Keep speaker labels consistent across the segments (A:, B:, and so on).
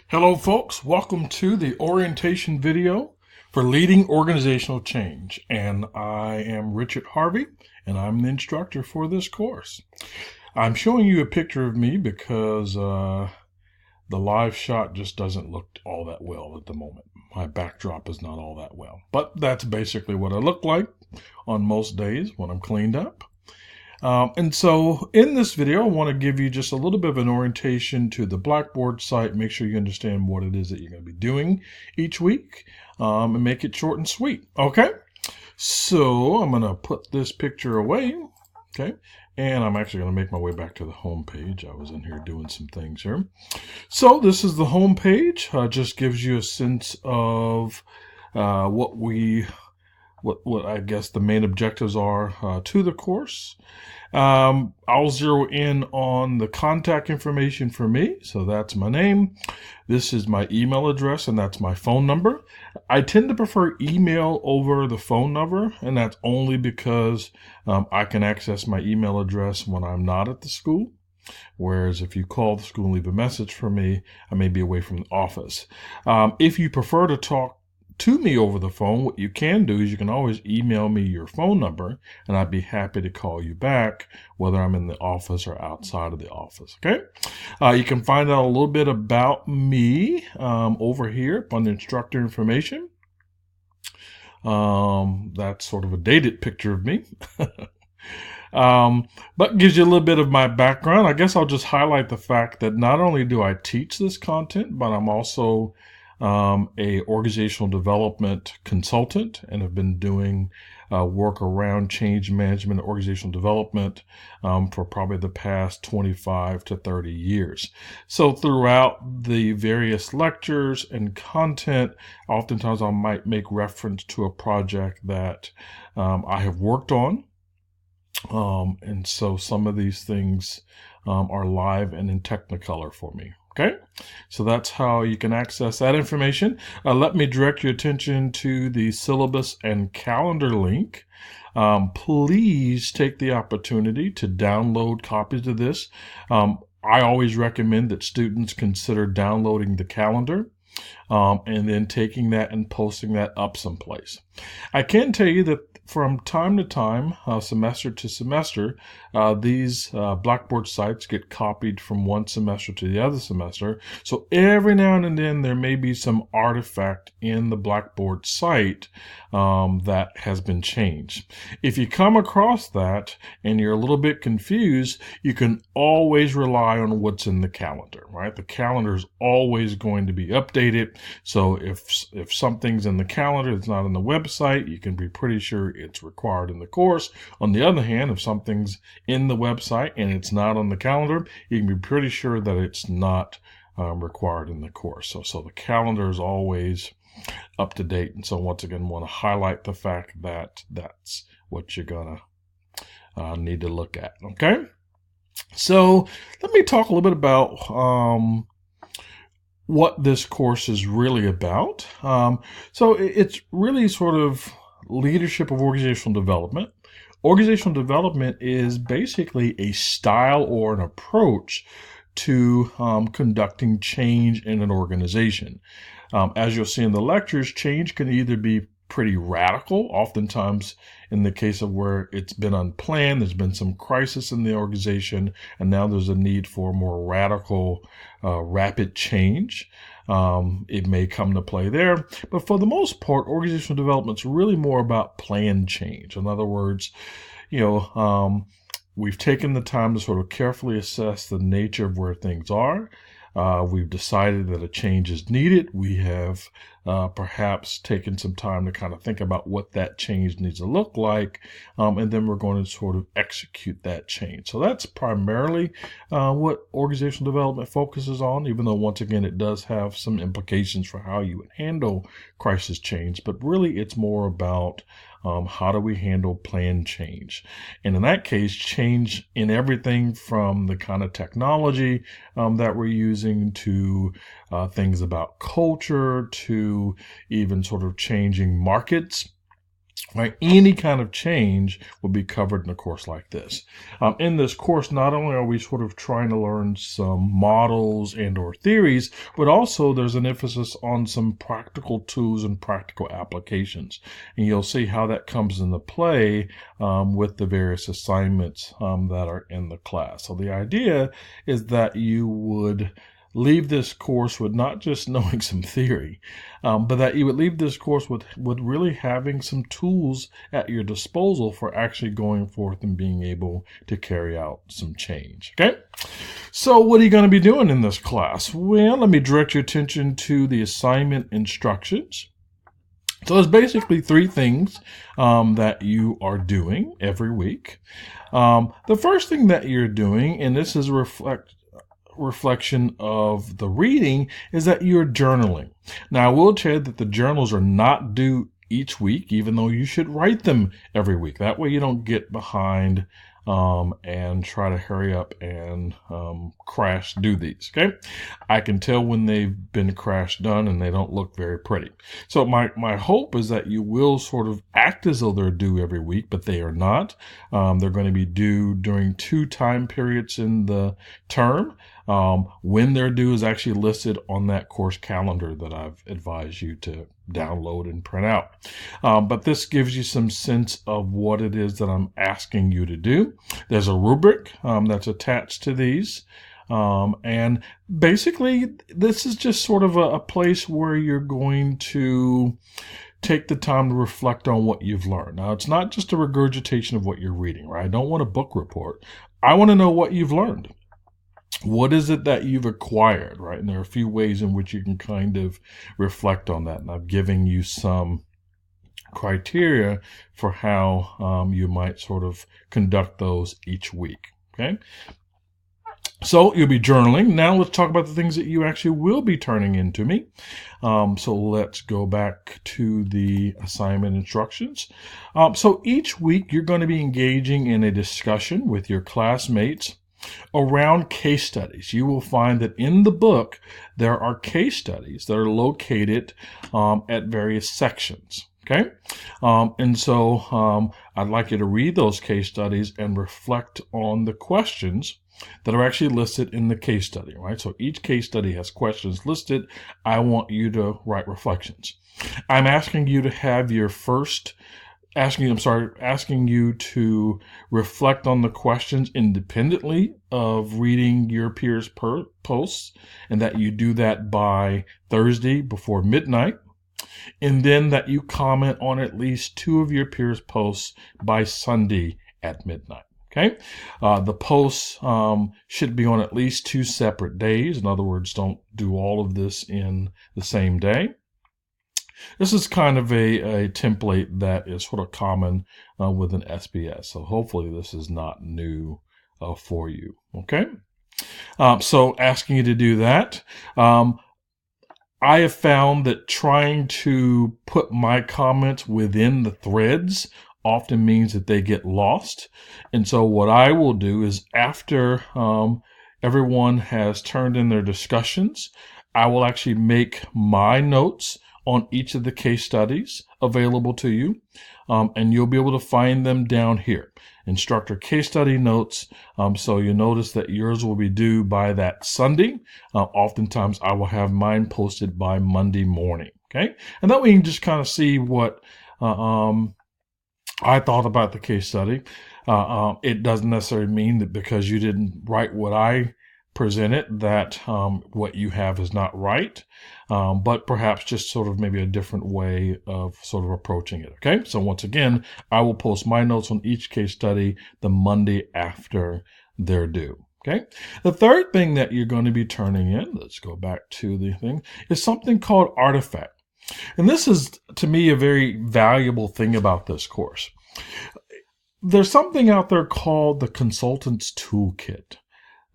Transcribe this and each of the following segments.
A: Hello folks, welcome to the orientation video for leading organizational change. And I am Richard Harvey and I'm the instructor for this course. I'm showing you a picture of me because the live shot just doesn't look all that well at the moment. My backdrop is not all that well, but that's basically what I look like on most days when I'm cleaned up. And so in this video, I want to give you just a little bit of an orientation to the Blackboard site. Make sure you understand what it is that you're going to be doing each week, and make it short and sweet. Okay, so I'm going to put this picture away. Okay, and I'm actually going to make my way back to the home page. I was in here doing some things here. So this is the home page. Just gives you a sense of what I guess the main objectives are to the course. I'll zero in on the contact information for me. So that's my name. This is my email address, and that's my phone number. I tend to prefer email over the phone number, and that's only because I can access my email address when I'm not at the school. Whereas if you call the school and leave a message for me, I may be away from the office. If you prefer to talk to me over the phone, what you can do is you can always email me your phone number and I'd be happy to call you back, whether I'm in the office or outside of the office. Okay. You can find out a little bit about me over here on the instructor information. That's sort of a dated picture of me. But gives you a little bit of my background. I guess I'll just highlight the fact that not only do I teach this content, but I'm also a organizational development consultant and have been doing work around change management and organizational development for probably the past 25 to 30 years. So throughout the various lectures and content, oftentimes I might make reference to a project that I have worked on. And so some of these things are live and in Technicolor for me. Okay, so that's how you can access that information. Let me direct your attention to the syllabus and calendar link. Please take the opportunity to download copies of this. I always recommend that students consider downloading the calendar and then taking that and posting that up someplace. I can tell you that from time to time, semester to semester, these Blackboard sites get copied from one semester to the other semester. So every now and then there may be some artifact in the Blackboard site that has been changed. If you come across that and you're a little bit confused, you can always rely on what's in the calendar, right? The calendar is always going to be updated. So if something's in the calendar that's not on the website, you can be pretty sure it's required in the course. On the other hand, if something's in the website and it's not on the calendar, you can be pretty sure that it's not required in the course. So the calendar is always up to date. And so once again, want to highlight the fact that that's what you're gonna need to look at. Okay. So let me talk a little bit about what this course is really about. So it's really sort of leadership of organizational development. Organizational development is basically a style or an approach to conducting change in an organization. As you'll see in the lectures, change can either be pretty radical, oftentimes in the case of where it's been unplanned, there's been some crisis in the organization, and now there's a need for more radical, rapid change. It may come to play there, but for the most part, organizational development is really more about planned change. In other words, we've taken the time to sort of carefully assess the nature of where things are. We've decided that a change is needed. We have perhaps taken some time to kind of think about what that change needs to look like, and then we're going to sort of execute that change. So that's primarily what organizational development focuses on, even though once again it does have some implications for how you would handle crisis change, but really it's more about how do we handle planned change? And in that case, change in everything from the kind of technology that we're using to things about culture to even sort of changing markets Right? Any kind of change will be covered in a course like this. In this course, not only are we sort of trying to learn some models and or theories, but also there's an emphasis on some practical tools and practical applications. And you'll see how that comes into play with the various assignments that are in the class. So the idea is that you would leave this course with not just knowing some theory, but that you would leave this course with really having some tools at your disposal for actually going forth and being able to carry out some change. Okay? So what are you going to be doing in this class? Well, let me direct your attention to the assignment instructions. So there's basically three things that you are doing every week. The first thing that you're doing, and this is reflection of the reading, is that you're journaling. Now, I will tell you that the journals are not due each week, even though you should write them every week. That way you don't get behind and try to hurry up and crash do these. Okay, I can tell when they've been crash done and they don't look very pretty. So my hope is that you will sort of act as though they're due every week, but they are not. They're going to be due during 2 time periods in the term. When they're due is actually listed on that course calendar that I've advised you to download and print out. But this gives you some sense of what it is that I'm asking you to do. There's a rubric that's attached to these. And basically, this is just sort of a place where you're going to take the time to reflect on what you've learned. Now, it's not just a regurgitation of what you're reading, right? I don't want a book report. I want to know what you've learned. What is it that you've acquired, right? And there are a few ways in which you can kind of reflect on that. And I've given you some criteria for how you might sort of conduct those each week, okay? So you'll be journaling. Now let's talk about the things that you actually will be turning into me. So let's go back to the assignment instructions. So each week you're going to be engaging in a discussion with your classmates around case studies. You will find that in the book there are case studies that are located at various sections. Okay, and so I'd like you to read those case studies and reflect on the questions that are actually listed in the case study, right? So each case study has questions listed. I want you to write reflections. I'm asking you to have your asking you to reflect on the questions independently of reading your peers' posts, and that you do that by Thursday before midnight, and then that you comment on at least 2 of your peers' posts by Sunday at midnight. Okay, the posts should be on at least 2 separate days. In other words, don't do all of this in the same day. This is kind of a template that is sort of common with an SBS. So hopefully this is not new for you. Okay. So asking you to do that. I have found that trying to put my comments within the threads often means that they get lost. And so what I will do is after everyone has turned in their discussions, I will actually make my notes on each of the case studies available to you, and you'll be able to find them down here. Instructor case study notes. So you notice that yours will be due by that Sunday. Oftentimes I will have mine posted by Monday morning. Okay, and that way you can just kind of see what I thought about the case study. It doesn't necessarily mean that because you didn't write what I presented that what you have is not right, but perhaps just sort of maybe a different way of sort of approaching it. Okay, so once again, I will post my notes on each case study the Monday after they're due. Okay, the third thing that you're going to be turning in, let's go back to the thing, is something called Artifact. And this is, to me, a very valuable thing about this course. There's something out there called the Consultant's Toolkit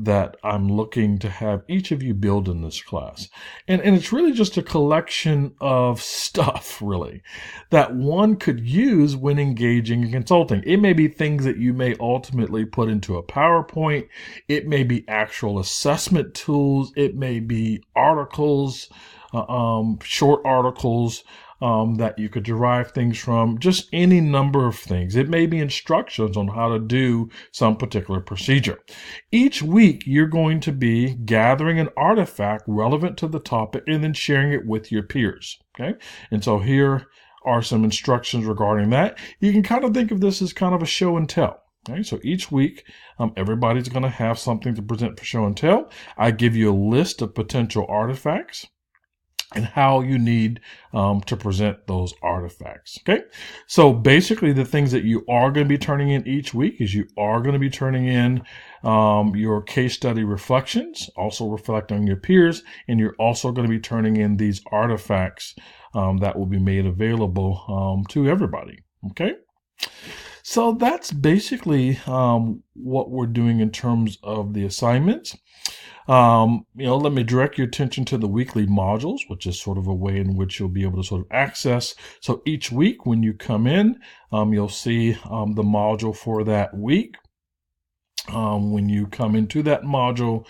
A: that I'm looking to have each of you build in this class. And it's really just a collection of stuff, really, that one could use when engaging in consulting. It may be things that you may ultimately put into a PowerPoint. It may be actual assessment tools. It may be articles, short articles. that you could derive things from, just any number of things. It may be instructions on how to do some particular procedure. Each week, you're going to be gathering an artifact relevant to the topic and then sharing it with your peers. Okay. And so here are some instructions regarding that. You can kind of think of this as kind of a show and tell. Okay, so each week, everybody's going to have something to present for show and tell. I give you a list of potential artifacts and how you need to present those artifacts. Okay, so basically the things that you are going to be turning in each week is you are going to be turning in your case study reflections, also reflect on your peers, and you're also going to be turning in these artifacts that will be made available to everybody. Okay. So that's basically what we're doing in terms of the assignments. Let me direct your attention to the weekly modules, which is sort of a way in which you'll be able to sort of access. So each week when you come in, you'll see the module for that week. When you come into that module,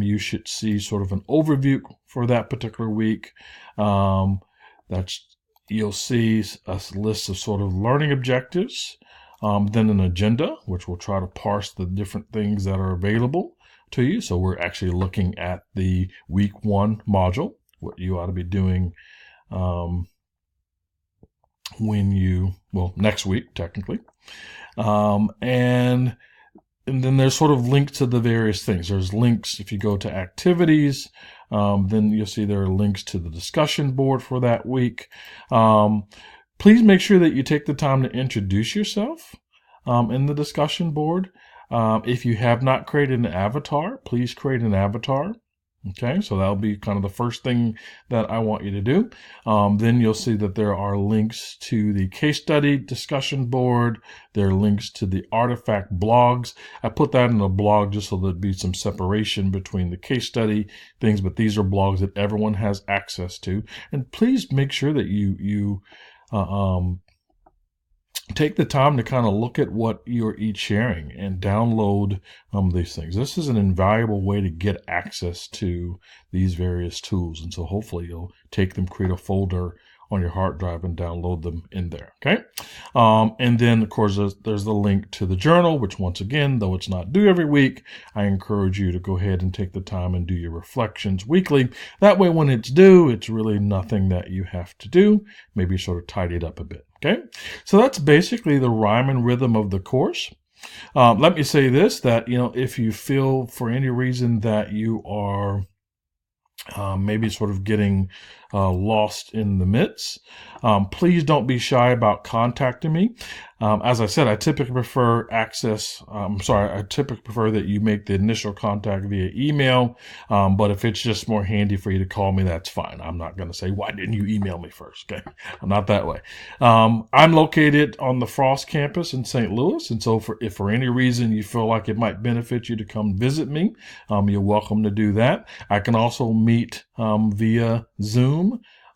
A: you should see sort of an overview for that particular week. You'll see a list of sort of learning objectives, then an agenda, which will try to parse the different things that are available to you. So we're actually looking at the week 1 module, what you ought to be doing next week, technically. And then there's sort of links to the various things. There's links if you go to activities. Then you'll see there are links to the discussion board for that week. Please make sure that you take the time to introduce yourself in the discussion board. If you have not created an avatar, please create an avatar. Okay, so that'll be kind of the first thing that I want you to do. Then you'll see that there are links to the case study discussion board. There are links to the artifact blogs. I put that in a blog just so there'd be some separation between the case study things, but these are blogs that everyone has access to. And please make sure that you take the time to kind of look at what you're each sharing and download these things. This is an invaluable way to get access to these various tools. And so hopefully you'll take them, create a folder on your hard drive and download them in there. Okay. And then of course there's the link to the journal, which once again, though it's not due every week, I encourage you to go ahead and take the time and do your reflections weekly. That way when it's due, it's really nothing that you have to do. Maybe sort of tidy it up a bit. Okay. So that's basically the rhyme and rhythm of the course. Let me say this, that, if you feel for any reason that you are maybe sort of getting lost in the midst, please don't be shy about contacting me. As I said, I typically prefer I typically prefer that you make the initial contact via email. But if it's just more handy for you to call me, that's fine. I'm not going to say, why didn't you email me first? Okay. I'm not that way. I'm located on the Frost campus in St. Louis. And so if for any reason you feel like it might benefit you to come visit me, you're welcome to do that. I can also meet via Zoom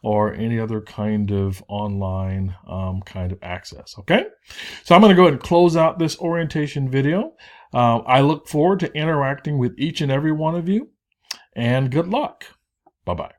A: or any other kind of online kind of access. Okay, so I'm going to go ahead and close out this orientation video. I look forward to interacting with each and every one of you, and good luck. Bye-bye.